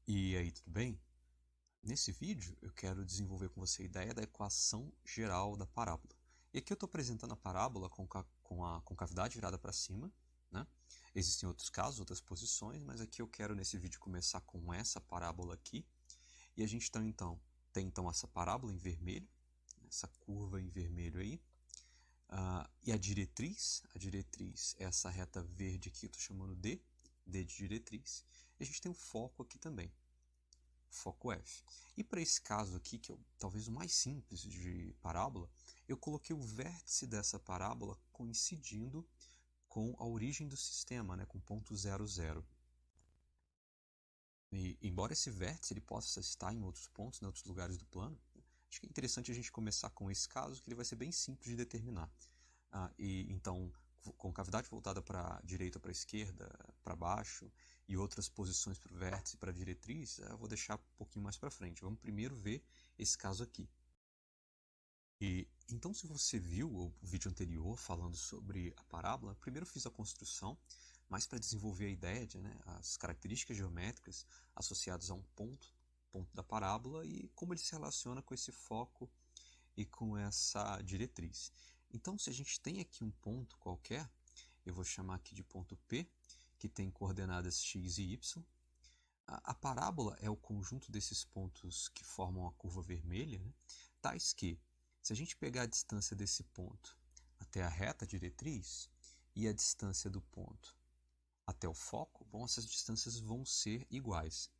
E aí, tudo bem? Nesse vídeo eu quero desenvolver com você a ideia da equação geral da parábola. E aqui eu estou apresentando a parábola com a concavidade virada para cima, né? Existem outros casos, outras posições, mas aqui eu quero nesse vídeo começar com essa parábola aqui. E a gente tem então essa parábola em vermelho, essa curva em vermelho aí. E a diretriz é essa reta verde aqui que eu estou chamando D de diretriz. E a gente tem o foco aqui também, foco F. E para esse caso aqui, que é talvez o mais simples de parábola, eu coloquei o vértice dessa parábola coincidindo com a origem do sistema, né, com ponto 0, 0. E, embora esse vértice ele possa estar em outros pontos, em outros lugares do plano, acho que é interessante a gente começar com esse caso, que ele vai ser bem simples de determinar. E então, com cavidade voltada para a direita, para a esquerda, para baixo, e outras posições para o vértice e para a diretriz, eu vou deixar um pouquinho mais para frente. Vamos primeiro ver esse caso aqui. E então, se você viu o vídeo anterior falando sobre a parábola, primeiro eu fiz a construção, mas para desenvolver a ideia de, né, as características geométricas associadas a um ponto da parábola e como ele se relaciona com esse foco e com essa diretriz. Então, se a gente tem aqui um ponto qualquer, eu vou chamar aqui de ponto P, que tem coordenadas x e y. A parábola é o conjunto desses pontos que formam a curva vermelha, né? Tais que, se a gente pegar a distância desse ponto até a reta diretriz e a distância do ponto até o foco, bom, essas distâncias vão ser iguais.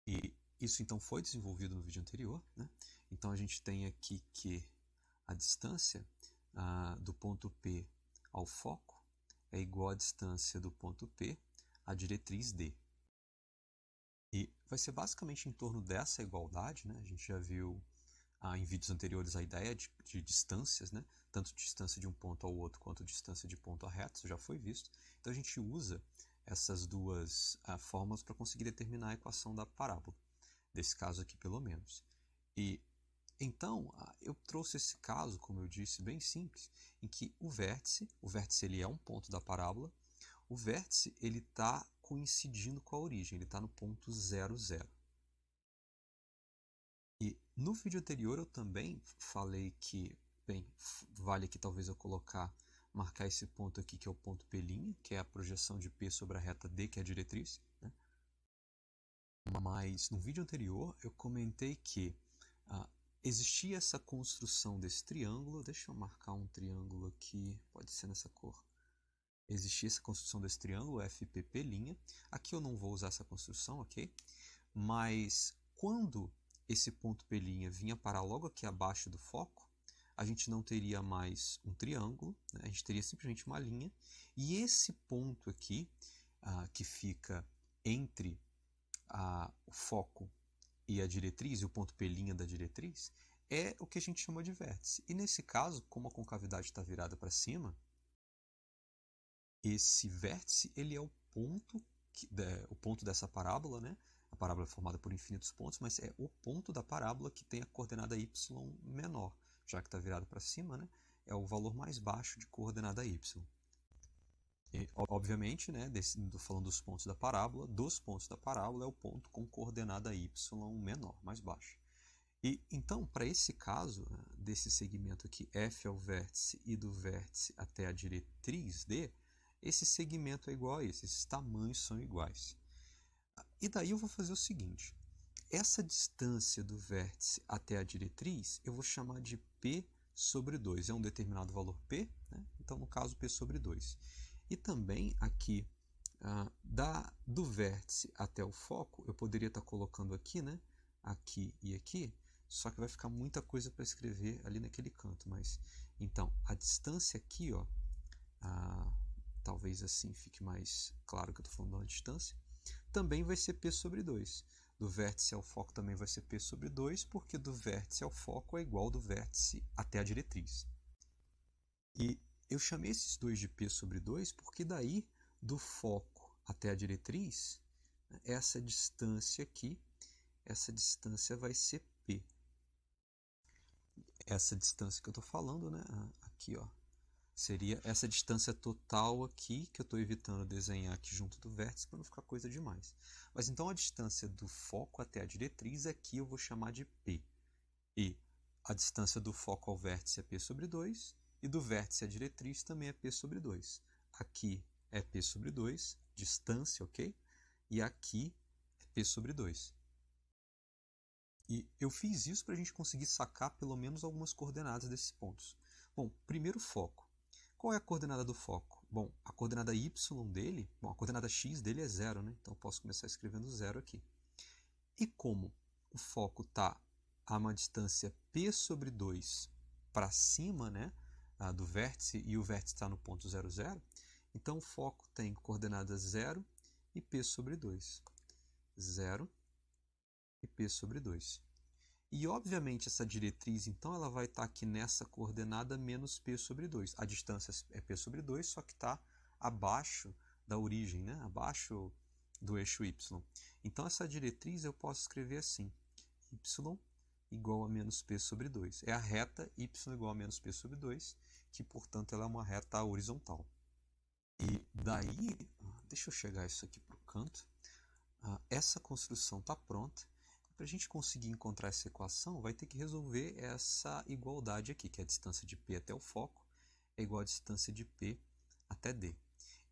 E isso então foi desenvolvido no vídeo anterior, né? Então a gente tem aqui que a distância do ponto P ao foco é igual à distância do ponto P à diretriz D. E vai ser basicamente em torno dessa igualdade, né? A gente já viu em vídeos anteriores a ideia de distâncias, né? Tanto distância de um ponto ao outro quanto distância de ponto a reta, isso já foi visto. Então a gente usa essas duas fórmulas para conseguir determinar a equação da parábola, desse caso aqui pelo menos. E então eu trouxe esse caso, como eu disse, bem simples, em que o vértice ele é um ponto da parábola, o vértice ele está coincidindo com a origem, ele está no ponto 0, 0. E no vídeo anterior eu também falei que, bem, vale aqui talvez eu marcar esse ponto aqui que é o ponto P', que é a projeção de P sobre a reta D, que é a diretriz, né? Mas no vídeo anterior eu comentei que existia essa construção desse triângulo, deixa eu marcar um triângulo aqui, pode ser nessa cor. Existia essa construção desse triângulo FPP', aqui eu não vou usar essa construção, ok? Mas quando esse ponto P' vinha parar logo aqui abaixo do foco, a gente não teria mais um triângulo, né? A gente teria simplesmente uma linha, e esse ponto aqui, que fica entre o foco e a diretriz, e o ponto P' da diretriz, é o que a gente chama de vértice. E nesse caso, como a concavidade está virada para cima, esse vértice ele é o ponto dessa parábola, né? A parábola é formada por infinitos pontos, mas é o ponto da parábola que tem a coordenada y menor, já que está virado para cima, né? É o valor mais baixo de coordenada y. E, obviamente, né, falando dos pontos da parábola é o ponto com coordenada y menor, mais baixo. E então, para esse caso, desse segmento aqui, f é o vértice e do vértice até a diretriz D, esse segmento é igual a esse, esses tamanhos são iguais. E daí eu vou fazer o seguinte, essa distância do vértice até a diretriz eu vou chamar de P sobre 2, é um determinado valor P, né? Então no caso P sobre 2. E também aqui, do vértice até o foco, eu poderia estar colocando aqui, né? Aqui e aqui, só que vai ficar muita coisa para escrever ali naquele canto, mas então a distância aqui, ó, talvez assim fique mais claro que eu estou falando da distância, também vai ser P sobre 2. Do vértice ao foco também vai ser P sobre 2, porque do vértice ao foco é igual do vértice até a diretriz. E eu chamei esses dois de P sobre 2 porque daí, do foco até a diretriz, essa distância aqui, essa distância vai ser P. Essa distância que eu estou falando, né? Aqui, ó, Seria essa distância total aqui, que eu estou evitando desenhar aqui junto do vértice para não ficar coisa demais. Mas então a distância do foco até a diretriz aqui eu vou chamar de P. E a distância do foco ao vértice é P sobre 2, e do vértice à diretriz também é P sobre 2. Aqui é P sobre 2, distância, ok? E aqui é P sobre 2. E eu fiz isso para a gente conseguir sacar pelo menos algumas coordenadas desses pontos. Bom, primeiro foco. Qual é a coordenada do foco? Bom, a coordenada y dele, a coordenada x dele é 0, né? Então eu posso começar escrevendo 0 aqui. E como o foco está a uma distância p sobre 2 para cima, né, do vértice, e o vértice está no ponto 0, 0, então o foco tem coordenadas 0 e p sobre 2. 0 e p sobre 2. E, obviamente, essa diretriz, então, ela vai estar aqui nessa coordenada menos p sobre 2. A distância é p sobre 2, só que está abaixo da origem, né? Abaixo do eixo y. Então, essa diretriz eu posso escrever assim, y igual a menos p sobre 2. É a reta y igual a menos p sobre 2, que, portanto, ela é uma reta horizontal. E daí, deixa eu chegar isso aqui para o canto. Essa construção está pronta. Para a gente conseguir encontrar essa equação, vai ter que resolver essa igualdade aqui, que é a distância de P até o foco é igual à distância de P até D.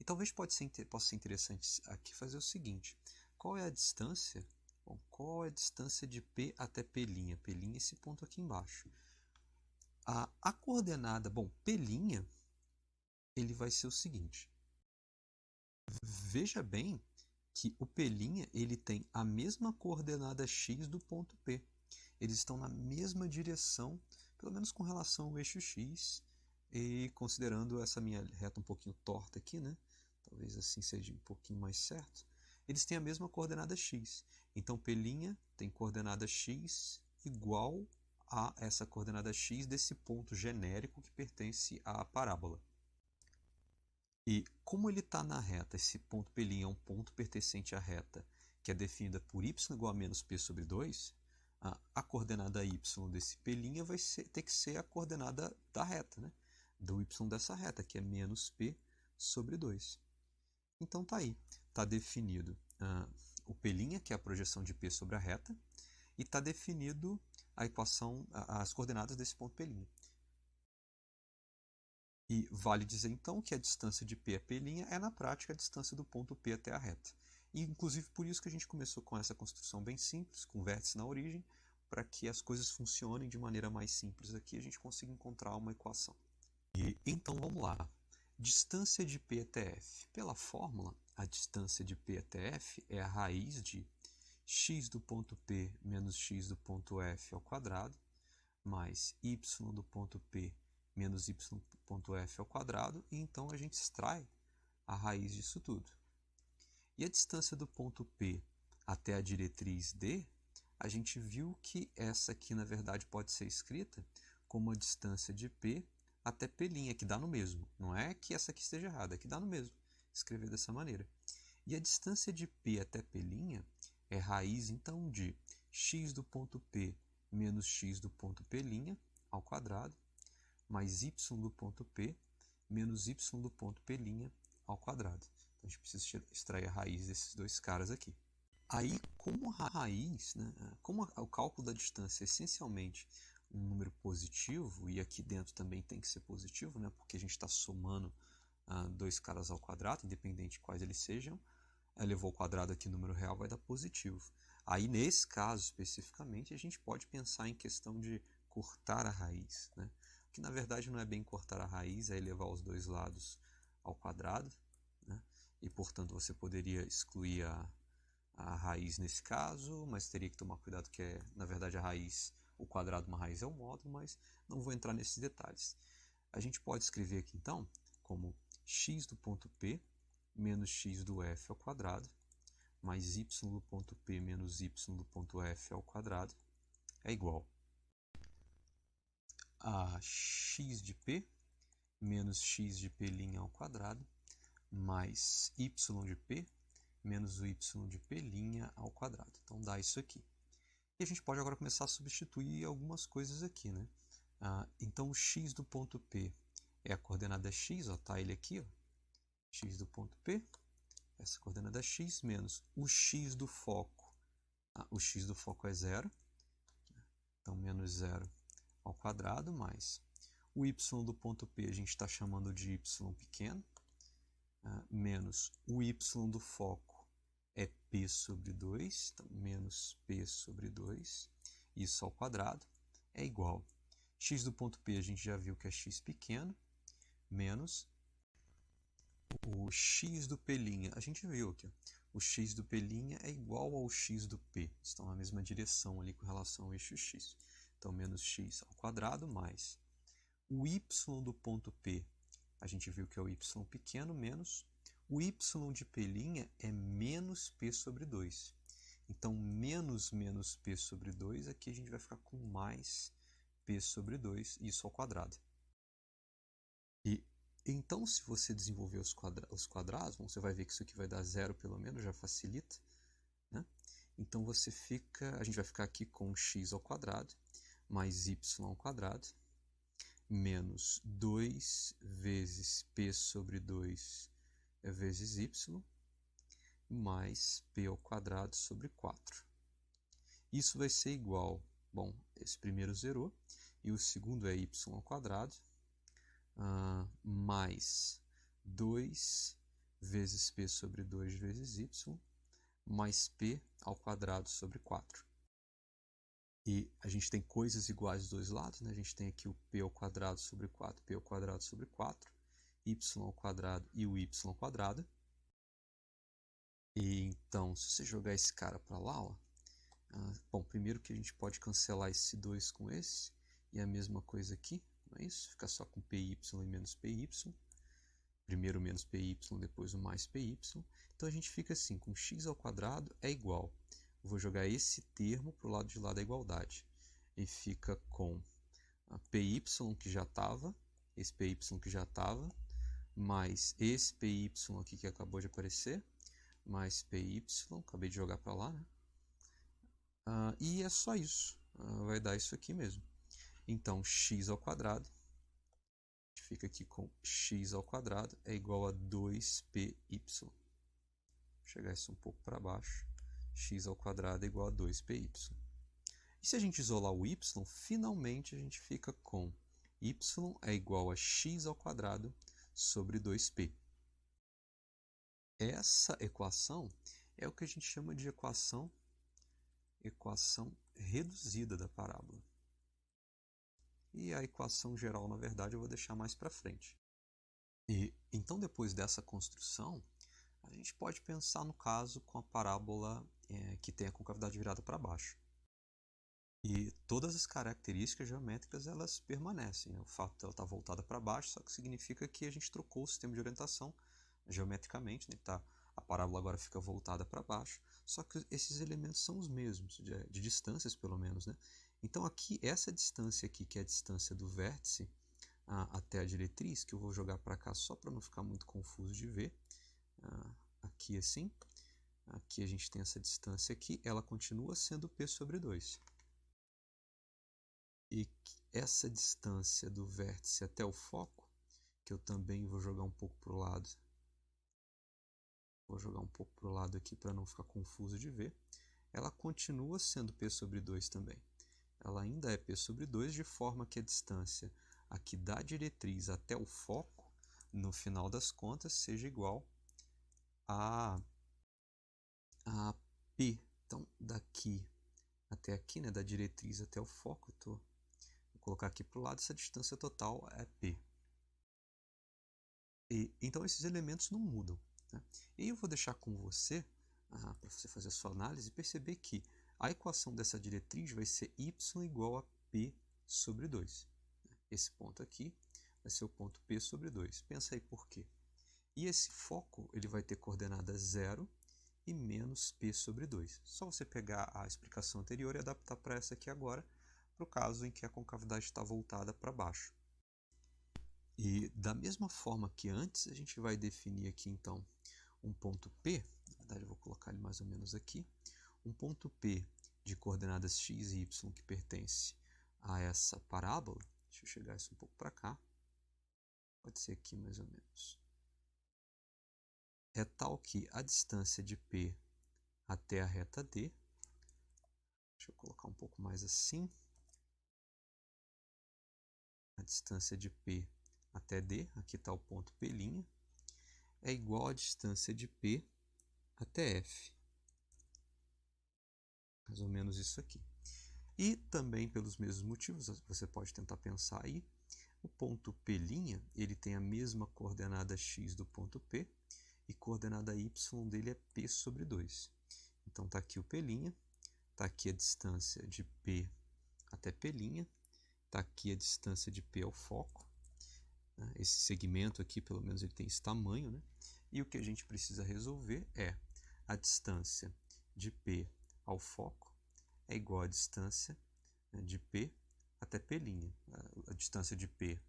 E talvez possa ser interessante aqui fazer o seguinte: qual é a distância? Bom, qual é a distância de P até P'? P' é esse ponto aqui embaixo. A coordenada, bom, P', ele vai ser o seguinte. Veja bem que o P' ele tem a mesma coordenada x do ponto P. Eles estão na mesma direção, pelo menos com relação ao eixo x, e considerando essa minha reta um pouquinho torta aqui, né? Talvez assim seja um pouquinho mais certo. Eles têm a mesma coordenada x. Então, P' tem coordenada x igual a essa coordenada x desse ponto genérico que pertence à parábola. E como ele está na reta, esse ponto P' é um ponto pertencente à reta, que é definida por y igual a menos p sobre 2, a coordenada y desse P' vai ter que ser a coordenada da reta, né? Do y dessa reta, que é menos p sobre 2. Então tá aí, está definido o P', que é a projeção de p sobre a reta, e está definido a equação, as coordenadas desse ponto P'. E vale dizer então que a distância de P a P' é na prática a distância do ponto P até a reta. E inclusive por isso que a gente começou com essa construção bem simples, com vértice na origem, para que as coisas funcionem de maneira mais simples aqui, a gente consiga encontrar uma equação. E então vamos lá. Distância de P até F. Pela fórmula, a distância de P até F é a raiz de x do ponto P menos x do ponto F ao quadrado, mais y do ponto P menos y.f ao quadrado, e então a gente extrai a raiz disso tudo. E a distância do ponto P até a diretriz D, a gente viu que essa aqui, na verdade, pode ser escrita como a distância de P até P', que dá no mesmo. Não é que essa aqui esteja errada, é que dá no mesmo. Escrever dessa maneira. E a distância de P até P' é raiz, então, de x do ponto P menos x do ponto P' ao quadrado, mais y do ponto P menos y do ponto P' ao quadrado. Então, a gente precisa extrair a raiz desses dois caras aqui. Aí, como a raiz, né, como o cálculo da distância é essencialmente um número positivo, e aqui dentro também tem que ser positivo, né, porque a gente está somando dois caras ao quadrado, independente de quais eles sejam, elevou ao quadrado aqui, número real, vai dar positivo. Aí, nesse caso especificamente, a gente pode pensar em questão de cortar a raiz, né? Que na verdade não é bem cortar a raiz, é elevar os dois lados ao quadrado, né? E portanto você poderia excluir a raiz nesse caso, mas teria que tomar cuidado que na verdade a raiz, o quadrado de uma raiz é um módulo, mas não vou entrar nesses detalhes. A gente pode escrever aqui então como x do ponto P menos x do F ao quadrado, mais y do ponto P menos y do ponto F ao quadrado é igual a x de P menos x de P' ao quadrado, mais y de P menos o y de P' ao quadrado. Então dá isso aqui. E a gente pode agora começar a substituir algumas coisas aqui, né? Então o x do ponto P é a coordenada x, tá ele aqui, ó, x do ponto P, essa coordenada x, menos o x do foco. O x do foco é 0, então menos 0 ao quadrado, mais o y do ponto P a gente está chamando de y pequeno, menos o y do foco é P sobre 2, então menos P sobre 2, isso ao quadrado, é igual. X do ponto P a gente já viu que é x pequeno, menos o x do P', a gente viu aqui, ó, o x do P' é igual ao x do P, estão na mesma direção ali com relação ao eixo x. Então, menos x ao quadrado mais o y do ponto P, a gente viu que é o y pequeno, menos o y de P' é menos P sobre 2. Então, menos P sobre 2, aqui a gente vai ficar com mais P sobre 2, isso ao quadrado. E então, se você desenvolver os quadrados, você vai ver que isso aqui vai dar 0 pelo menos, já facilita, né? Então, a gente vai ficar aqui com x ao quadrado, mais y ao quadrado, menos 2 vezes P sobre 2 vezes y, mais P ao quadrado sobre 4. Isso vai ser igual, bom, esse primeiro zerou, e o segundo é y ao quadrado, mais 2 vezes P sobre 2 vezes y, mais P ao quadrado sobre 4. E a gente tem coisas iguais dos dois lados, né? A gente tem aqui o P ao quadrado sobre 4, P ao quadrado sobre 4, y ao quadrado e o y ao quadrado. E então, se você jogar esse cara para lá, ó, bom, primeiro que a gente pode cancelar esse 2 com esse, e a mesma coisa aqui, não é isso? Fica só com PY e menos PY. Primeiro menos PY, depois o mais PY. Então a gente fica assim, com x ao quadrado é igual. Vou jogar esse termo para o lado de lá da igualdade. E fica com PY que já estava, esse PY que já estava, mais esse PY aqui que acabou de aparecer, mais PY, acabei de jogar para lá, né? E é só isso, vai dar isso aqui mesmo. Então, x ao quadrado, a gente fica aqui com x ao quadrado é igual a 2py. Vou chegar isso um pouco para baixo, x ao quadrado é igual a 2py. E se a gente isolar o y, finalmente a gente fica com y é igual a x ao quadrado sobre 2p. Essa equação é o que a gente chama de equação reduzida da parábola. E a equação geral, na verdade, eu vou deixar mais para frente. E então, depois dessa construção, a gente pode pensar no caso com a parábola que tem a concavidade virada para baixo. E todas as características geométricas elas permanecem. O fato de ela estar voltada para baixo só que significa que a gente trocou o sistema de orientação geometricamente, né? A parábola agora fica voltada para baixo, só que esses elementos são os mesmos, de distâncias pelo menos, né? Então aqui, essa distância aqui, que é a distância do vértice até a diretriz, que eu vou jogar para cá só para não ficar muito confuso de ver, aqui assim, aqui a gente tem essa distância aqui, ela continua sendo P sobre 2. E essa distância do vértice até o foco, que eu também vou jogar um pouco para o lado, aqui para não ficar confuso de ver, ela continua sendo P sobre 2 também. Ela ainda é P sobre 2, de forma que a distância aqui da diretriz até o foco, no final das contas, seja igual a P. Então, daqui até aqui, né, da diretriz até o foco, vou colocar aqui para o lado, essa distância total é P. Então, esses elementos não mudam, né? E eu vou deixar com você, para você fazer a sua análise, e perceber que a equação dessa diretriz vai ser y igual a P sobre 2. Esse ponto aqui vai ser o ponto P sobre 2. Pensa aí por quê. E esse foco ele vai ter coordenada 0 e menos P sobre 2. Só você pegar a explicação anterior e adaptar para essa aqui agora, para o caso em que a concavidade está voltada para baixo. E da mesma forma que antes, a gente vai definir aqui então um ponto P, na verdade eu vou colocar ele mais ou menos aqui, um ponto P de coordenadas x e y que pertence a essa parábola. Deixa eu chegar isso um pouco para cá. pode ser aqui mais ou menos, é tal que a distância de P até a reta D, deixa eu colocar um pouco mais assim, a distância de P até D, aqui está o ponto P', é igual à distância de P até F. Mais ou menos isso aqui. E também pelos mesmos motivos, você pode tentar pensar aí, o ponto P', ele tem a mesma coordenada x do ponto P, e coordenada y dele é P sobre 2. Então está aqui o P', está aqui a distância de P até P', está aqui a distância de P ao foco. Esse segmento aqui, pelo menos, ele tem esse tamanho, né? E o que a gente precisa resolver é a distância de P ao foco é igual à distância de P até P'. A distância de P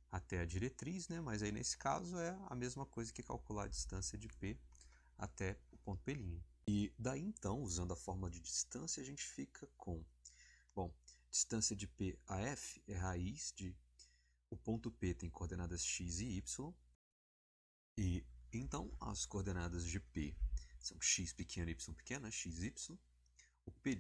até a diretriz, né? Mas aí nesse caso é a mesma coisa que calcular a distância de P até o ponto P'. E daí então, usando a fórmula de distância, a gente fica com, bom, distância de P a F é raiz de, o ponto P tem coordenadas x e y, e então as coordenadas de P são x pequeno e y pequeno, x, y. O P'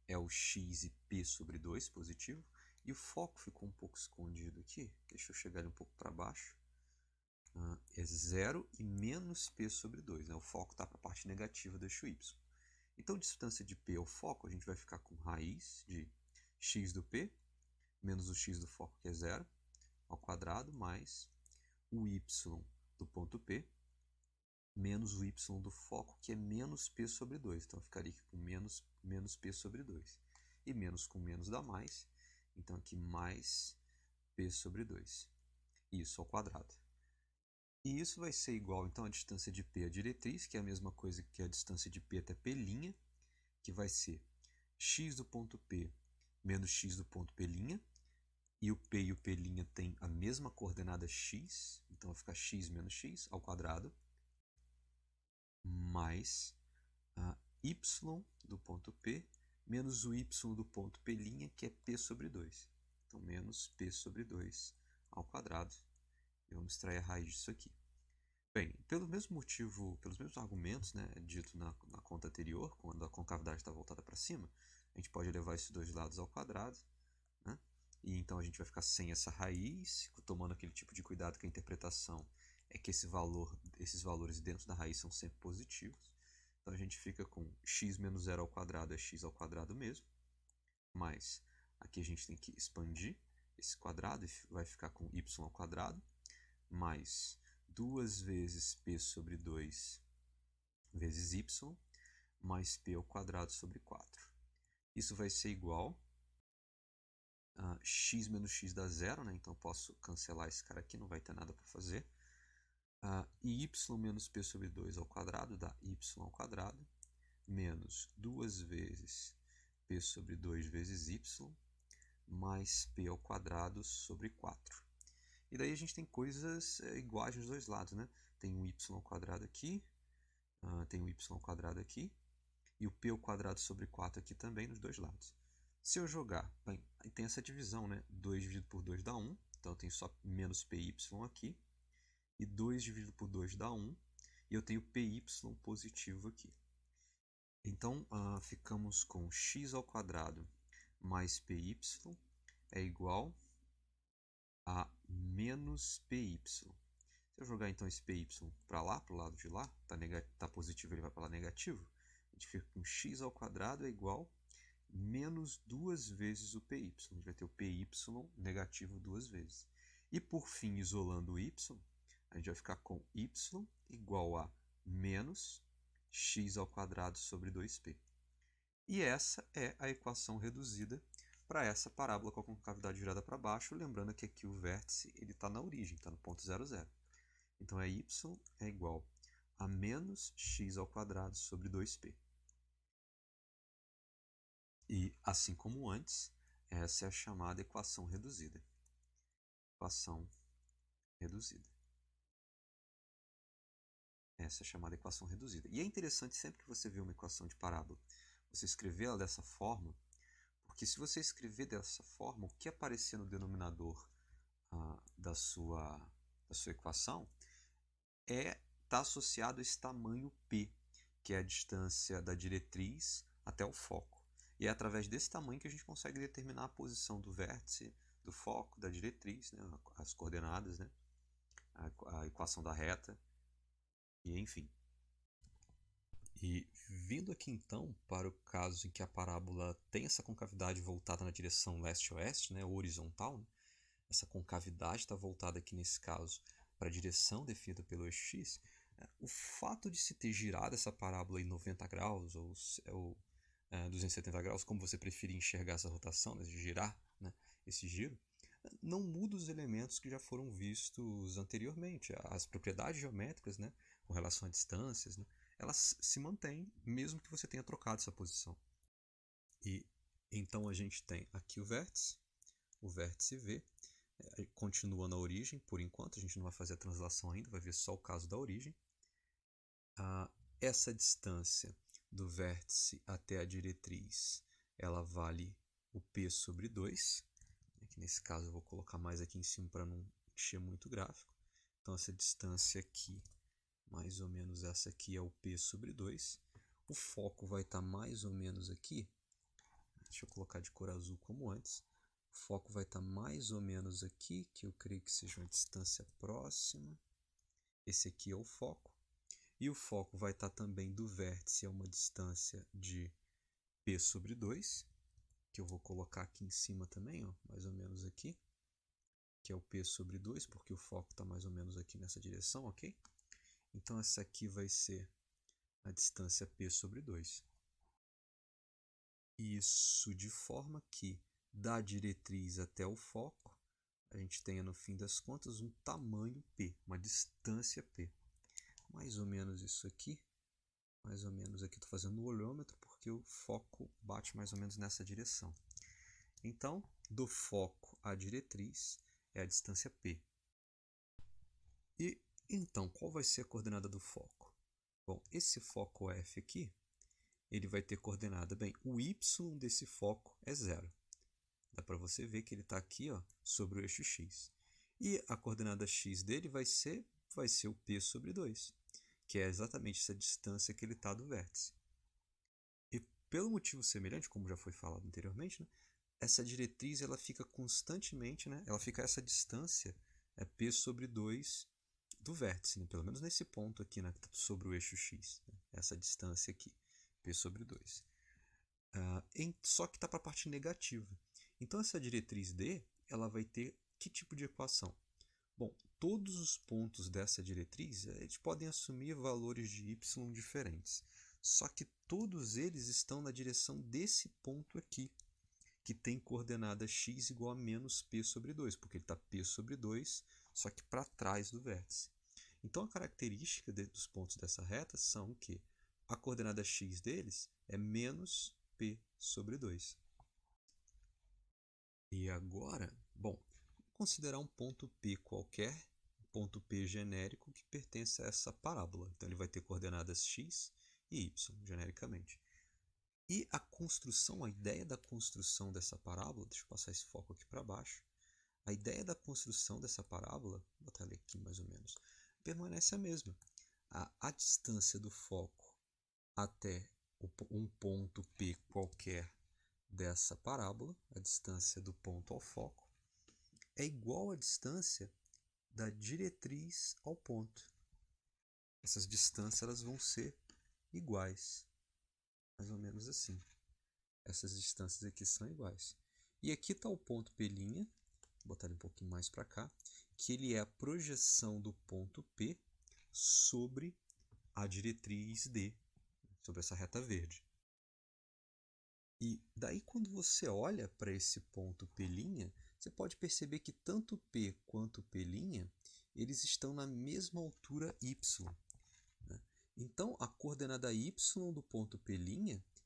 é o x e P sobre 2 positivo, e o foco ficou um pouco escondido aqui, deixa eu chegar ele um pouco para baixo, é 0 e menos P sobre 2, né? O foco está para a parte negativa do eixo y. Então, a distância de P ao foco, a gente vai ficar com raiz de x do P, menos o x do foco, que é 0, ao quadrado, mais o y do ponto P, menos o y do foco, que é menos P sobre 2. Então, eu ficaria aqui com menos P sobre 2. E menos com menos dá mais. Então, aqui mais P sobre 2. Isso ao quadrado. E isso vai ser igual, então, a distância de P à diretriz, que é a mesma coisa que a distância de P até P', que vai ser x do ponto P menos x do ponto P', e o P e o P' têm a mesma coordenada x, então vai ficar x menos x ao quadrado, mais y do ponto P menos o y do ponto P', que é P sobre 2. Então, menos P sobre 2 ao quadrado. E vamos extrair a raiz disso aqui. Bem, pelo mesmo motivo, pelos mesmos argumentos, né, dito na conta anterior, quando a concavidade está voltada para cima, a gente pode levar esses dois lados ao quadrado, né? E então a gente vai ficar sem essa raiz, tomando aquele tipo de cuidado que a interpretação é que esses valores dentro da raiz são sempre positivos. Então a gente fica com x menos 0 ao quadrado é x ao quadrado mesmo, mas aqui a gente tem que expandir esse quadrado e vai ficar com y ao quadrado, mais 2 vezes P sobre 2 vezes y, mais P ao quadrado sobre 4. Isso vai ser igual a x menos x dá zero, né? Então eu posso cancelar esse cara aqui, não vai ter nada para fazer. E y menos P sobre 2 ao quadrado dá y ao quadrado, menos 2 vezes P sobre 2 vezes y, mais P ao quadrado sobre 4. E daí a gente tem coisas iguais nos dois lados, né? Tem um y ao quadrado aqui, tem um y ao quadrado aqui, e o p ao quadrado sobre 4 aqui também nos dois lados. Se eu jogar, bem, tem essa divisão, né? 2 dividido por 2 dá 1, então eu tenho só menos py aqui, e 2 dividido por 2 dá 1, e eu tenho py positivo aqui. Então, ficamos com x ao quadrado mais py é igual a menos py. Se eu jogar então esse py para lá, para o lado de lá, tá positivo, ele vai para lá negativo, a gente fica com x ao quadrado é igual a menos 2 vezes o py. A gente vai ter o py negativo 2 vezes. E por fim, isolando o y, a gente vai ficar com y igual a menos x ao quadrado sobre 2p. E essa é a equação reduzida para essa parábola com a concavidade virada para baixo, lembrando que aqui o vértice está na origem, está no ponto 0, 0. Então, y é igual a menos x ao quadrado sobre 2p. E, assim como antes, essa é a chamada equação reduzida. Equação reduzida. Essa é a chamada equação reduzida. E é interessante, sempre que você vê uma equação de parábola, você escrever ela dessa forma, porque se você escrever dessa forma, o que aparecer no denominador da sua equação está associado a esse tamanho P, que é a distância da diretriz até o foco. E é através desse tamanho que a gente consegue determinar a posição do vértice, do foco, da diretriz, né, as coordenadas, né, a equação da reta, e enfim. E vindo aqui então para o caso em que a parábola tem essa concavidade voltada na direção leste-oeste, né, horizontal, né, essa concavidade está voltada aqui nesse caso para a direção definida pelo eixo x, o fato de se ter girado essa parábola em 90 graus ou 270 graus, como você preferir enxergar essa rotação, né, de girar, né, esse giro, não muda os elementos que já foram vistos anteriormente. As propriedades geométricas, né, com relação a distâncias, né, elas se mantêm mesmo que você tenha trocado essa posição. E então a gente tem aqui o vértice V, continua na origem por enquanto, a gente não vai fazer a translação ainda, vai ver só o caso da origem. Essa distância do vértice até a diretriz, ela vale o P sobre 2, que nesse caso eu vou colocar mais aqui em cima para não encher muito o gráfico. Então essa distância aqui, mais ou menos essa aqui, é o P sobre 2. O foco vai estar mais ou menos aqui. Deixa eu colocar de cor azul como antes. O foco vai estar mais ou menos aqui, que eu creio que seja uma distância próxima. Esse aqui é o foco. E o foco vai estar também do vértice a uma distância de P sobre 2, que eu vou colocar aqui em cima também, ó, mais ou menos aqui, que é o P sobre 2, porque o foco está mais ou menos aqui nessa direção, ok? Então essa aqui vai ser a distância P sobre 2. Isso de forma que da diretriz até o foco, a gente tenha no fim das contas um tamanho P, uma distância P. Mais ou menos isso aqui. Mais ou menos aqui estou fazendo no olhômetro porque o foco bate mais ou menos nessa direção. Então, do foco à diretriz é a distância P. E então, qual vai ser a coordenada do foco? Bom, esse foco F aqui, ele vai ter coordenada, bem, o y desse foco é 0. Dá para você ver que ele está aqui, ó, sobre o eixo x. E a coordenada x dele vai ser o P sobre 2, que é exatamente essa distância que ele está do vértice. E pelo motivo semelhante, como já foi falado anteriormente, né, essa diretriz ela fica constantemente, né, ela fica essa distância P sobre 2 do vértice, né, pelo menos nesse ponto aqui, né, sobre o eixo x, né, essa distância aqui, P sobre 2. Só que está para a parte negativa. Então essa diretriz D ela vai ter que tipo de equação? Bom, todos os pontos dessa diretriz eles podem assumir valores de y diferentes. Só que todos eles estão na direção desse ponto aqui, que tem coordenada x igual a menos p sobre 2, porque ele está p sobre 2, só que para trás do vértice. Então a característica dos pontos dessa reta são que a coordenada x deles é menos p sobre 2. E agora, bom, considerar um ponto P qualquer, um ponto P genérico que pertence a essa parábola. Então ele vai ter coordenadas x e y, genericamente. E a construção, a ideia da construção dessa parábola, deixa eu passar esse foco aqui para baixo, a ideia da construção dessa parábola, vou botar ele aqui mais ou menos, permanece a mesma. A distância do foco até um ponto P qualquer dessa parábola, a distância do ponto ao foco, é igual à distância da diretriz ao ponto. Essas distâncias elas vão ser iguais, mais ou menos assim. Essas distâncias aqui são iguais. E aqui está o ponto P', vou botar ele um pouquinho mais para cá, que ele é a projeção do ponto P sobre a diretriz D, sobre essa reta verde. E daí quando você olha para esse ponto P', você pode perceber que tanto P quanto P', eles estão na mesma altura y. Né? Então a coordenada y do ponto P'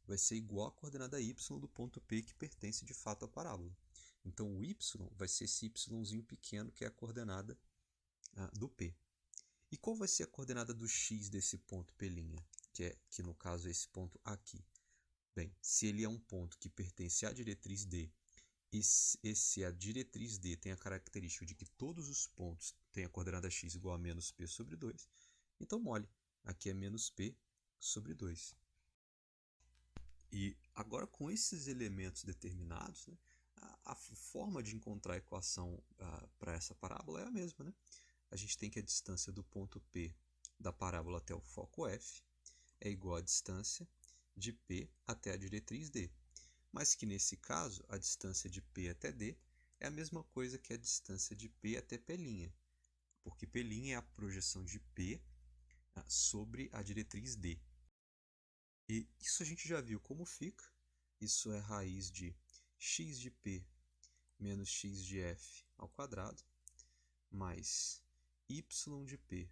vai ser igual à coordenada y do ponto P que pertence de fato à parábola. Então o y vai ser esse yzinho pequeno que é a coordenada do P. E qual vai ser a coordenada do x desse ponto P', que no caso é esse ponto aqui? Bem, se ele é um ponto que pertence à diretriz D a diretriz D tem a característica de que todos os pontos têm a coordenada x igual a menos p sobre 2, então mole, aqui é menos p sobre 2. E agora com esses elementos determinados, né, a forma de encontrar a equação para essa parábola é a mesma. Né? A gente tem que a distância do ponto P da parábola até o foco F é igual à distância de P até a diretriz D. Mas que nesse caso, a distância de P até D é a mesma coisa que a distância de P até P', porque P' é a projeção de P sobre a diretriz D. E isso a gente já viu como fica. Isso é raiz de x de P menos x de F ao quadrado, mais y de P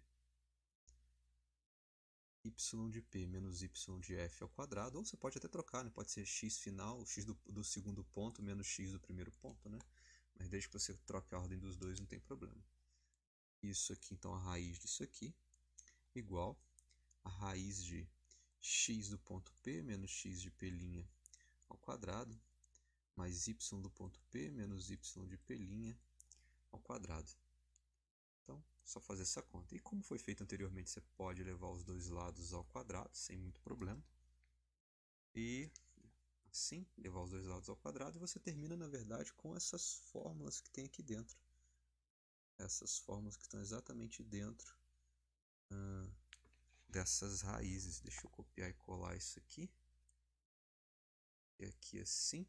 menos y de F ao quadrado, ou você pode até trocar, né? Pode ser x final, x do segundo ponto menos x do primeiro ponto, né? Mas desde que você troque a ordem dos dois, não tem problema. Isso aqui, então, a raiz disso aqui, igual a raiz de x do ponto P menos x de P' ao quadrado, mais y do ponto P menos y de P' ao quadrado. Então, só fazer essa conta. E como foi feito anteriormente, você pode levar os dois lados ao quadrado, sem muito problema. E assim, levar os dois lados ao quadrado, e você termina, na verdade, com essas fórmulas que tem aqui dentro. Essas fórmulas que estão exatamente dentro dessas raízes. Deixa eu copiar e colar isso aqui. E aqui assim.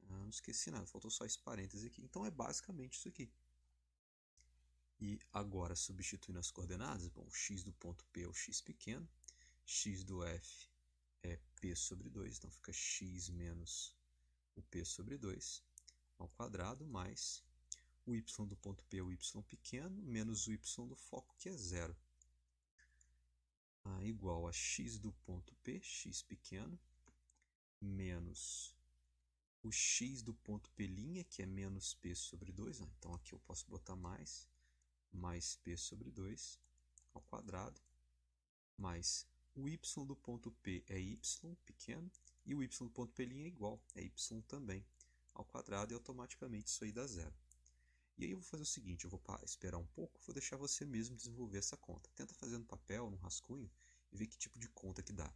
Não esqueci nada, faltou só esse parênteses aqui. Então é basicamente isso aqui. E agora, substituindo as coordenadas, bom, o x do ponto P é o x pequeno, x do F é P sobre 2, então fica x menos o P sobre 2 ao quadrado, mais o y do ponto P é o y pequeno, menos o y do foco, que é 0. Igual a x do ponto P, x pequeno, menos o x do ponto P', que é menos P sobre 2. Então aqui eu posso botar mais P sobre 2 ao quadrado, mais o y do ponto P é y pequeno, e o y do ponto P' é igual, é y também, ao quadrado, e automaticamente isso aí dá 0. E aí eu vou fazer o seguinte, eu vou esperar um pouco, vou deixar você mesmo desenvolver essa conta. Tenta fazer no papel, no rascunho, e ver que tipo de conta que dá.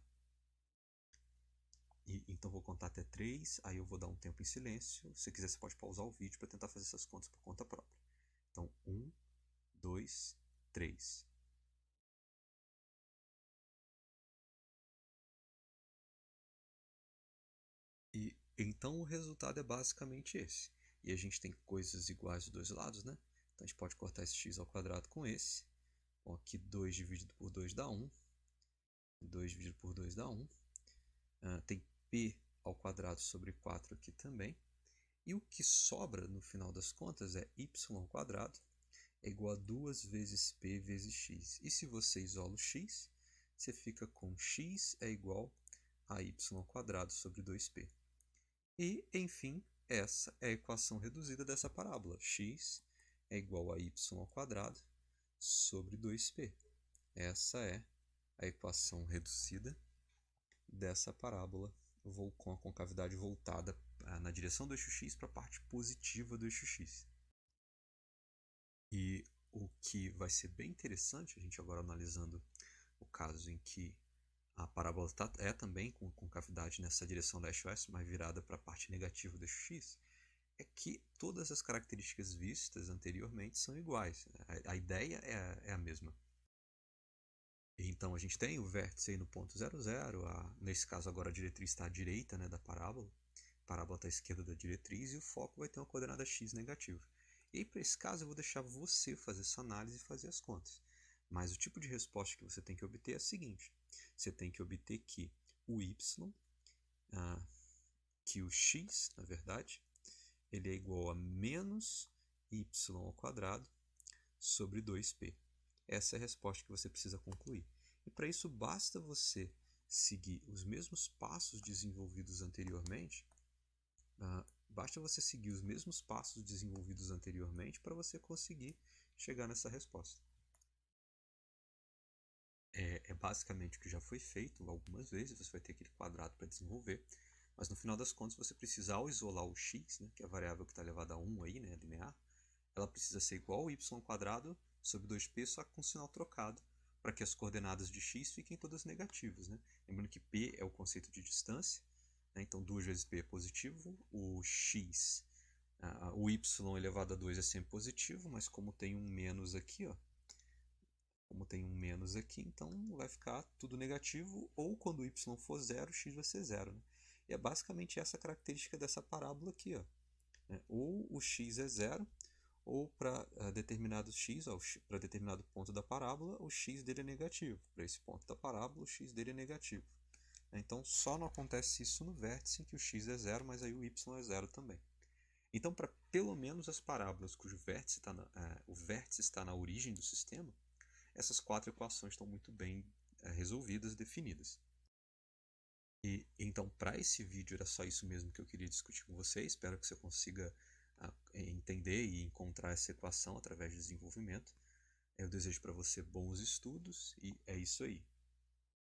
Então vou contar até 3, aí eu vou dar um tempo em silêncio. Se você quiser, você pode pausar o vídeo para tentar fazer essas contas por conta própria. Então, 1, 2, 3. E então o resultado é basicamente esse. E a gente tem coisas iguais dos dois lados, né? Então a gente pode cortar esse x ao quadrado com esse. Bom, aqui 2 dividido por 2 dá 1. 2 dividido por 2 dá 1. Tem p ao quadrado sobre 4 aqui também. E o que sobra no final das contas é y ao quadrado é igual a 2 vezes p vezes x. E se você isola o x, você fica com x é igual a y ao quadrado sobre 2p. E, enfim, essa é a equação reduzida dessa parábola. X é igual a y ao quadrado sobre 2p. Essa é a equação reduzida dessa parábola com a concavidade voltada na direção do eixo x para a parte positiva do eixo x. E o que vai ser bem interessante, a gente agora analisando o caso em que a parábola é também com concavidade nessa direção do eixo S, mas virada para a parte negativa do eixo x, é que todas as características vistas anteriormente são iguais. A ideia é a mesma. Então a gente tem o vértice aí no ponto 0, 0. Nesse caso agora a diretriz está à direita, né, da parábola. A parábola está à esquerda da diretriz e o foco vai ter uma coordenada x negativa. E aí, para esse caso, eu vou deixar você fazer essa análise e fazer as contas. Mas o tipo de resposta que você tem que obter é a seguinte. Você tem que obter que o y, que o x, na verdade, ele é igual a menos y ao quadrado sobre 2p. Essa é a resposta que você precisa concluir. E para isso basta você seguir os mesmos passos desenvolvidos anteriormente. Para você conseguir chegar nessa resposta. É basicamente o que já foi feito algumas vezes. Você vai ter aquele quadrado para desenvolver. Mas no final das contas você precisa, ao isolar o x, né, que é a variável que está elevada a 1 aí, né, linear, ela precisa ser igual ao y² sobre 2p, só que com sinal trocado, para que as coordenadas de x fiquem todas negativas. Né? Lembrando que p é o conceito de distância, né? Então 2 vezes p é positivo, o x, o y elevado a 2 é sempre positivo, mas como tem um menos aqui, ó, então vai ficar tudo negativo, ou quando y for zero, x vai ser zero. Né? E é basicamente essa característica dessa parábola aqui. Ó, né? Ou o x é zero, ou para determinado x, para determinado ponto da parábola, o x dele é negativo. Para esse ponto da parábola, o x dele é negativo. Então, só não acontece isso no vértice, em que o x é zero, mas aí o y é zero também. Então, para pelo menos as parábolas cujo vértice o vértice está na origem do sistema, essas 4 equações estão muito bem resolvidas e definidas. E então, para esse vídeo, era só isso mesmo que eu queria discutir com você. Espero que você consiga entender e encontrar essa equação através de desenvolvimento. Eu desejo para você bons estudos e é isso aí.